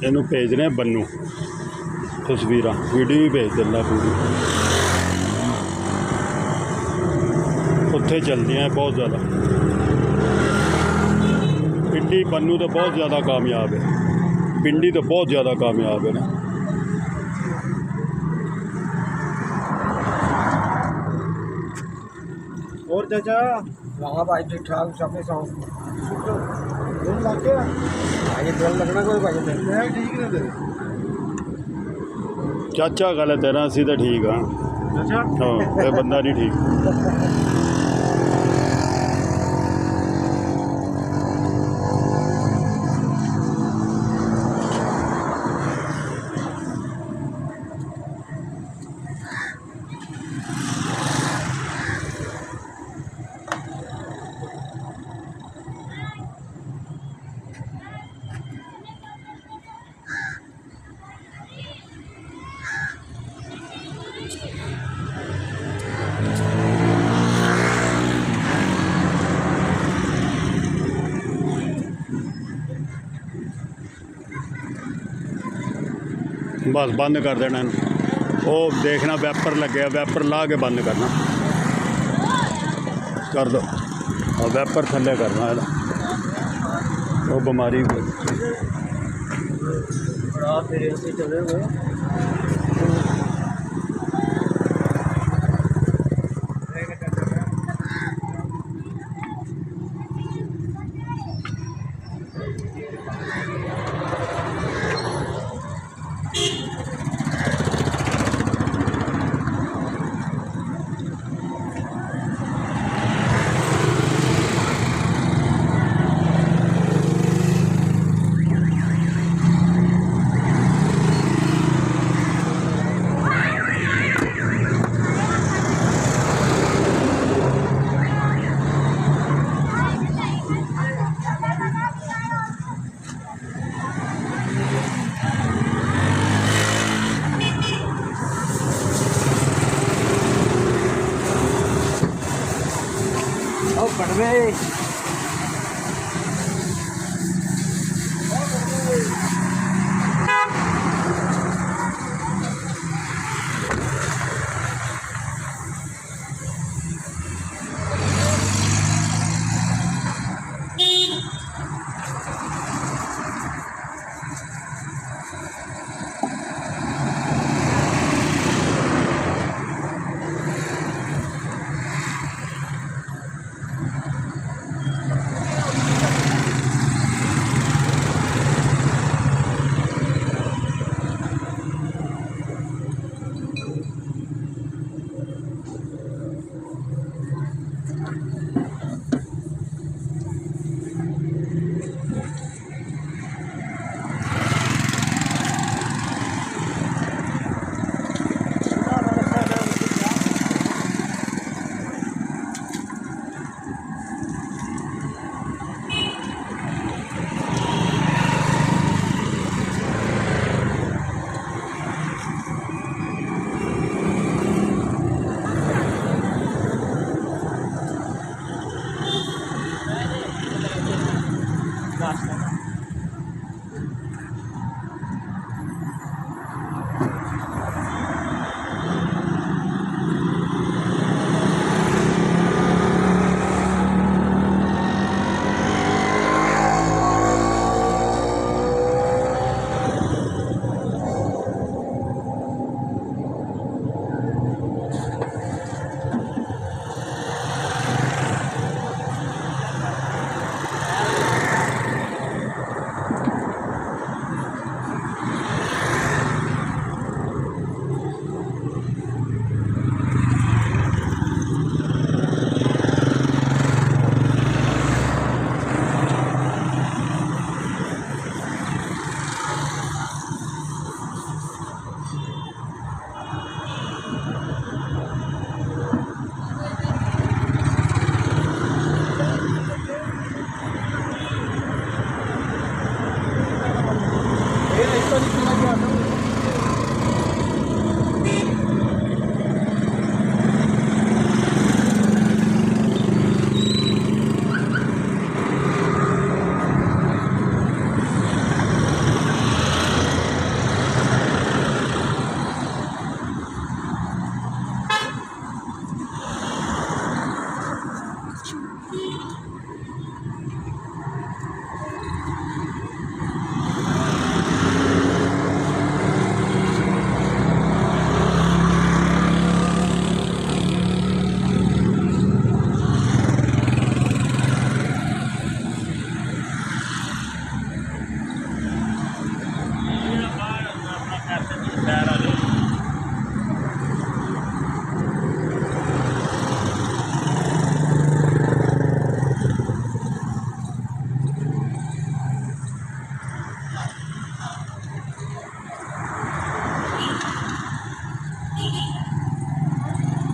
ਇਹਨੂੰ ਭੇਜਨੇ ਬੰਨੂ तस्वीर वीडियो भी भेज दिंदा पूरी उत्थे चलदियां बहुत ज़्यादा। पिंडी बन्नू तो बहुत ज़्यादा कामयाब है, पिंडी तो बहुत ज़्यादा कामयाब है ना। और चाचा वहाँ भाई ठीक ठाक सबके सौ दिन लग गया भाई दिल लगना कोई भाई मैं ठीक नहीं दे चाचा गल है तेरा असी तो ठीक हाँ चाचा हाँ ये बंदा नहीं ठीक। बस बंद कर देना वो देखना वैपर लगे वैपर ला के बंद करना कर दो और वैपर थले करना है वो बीमारी चले हुए कड़वे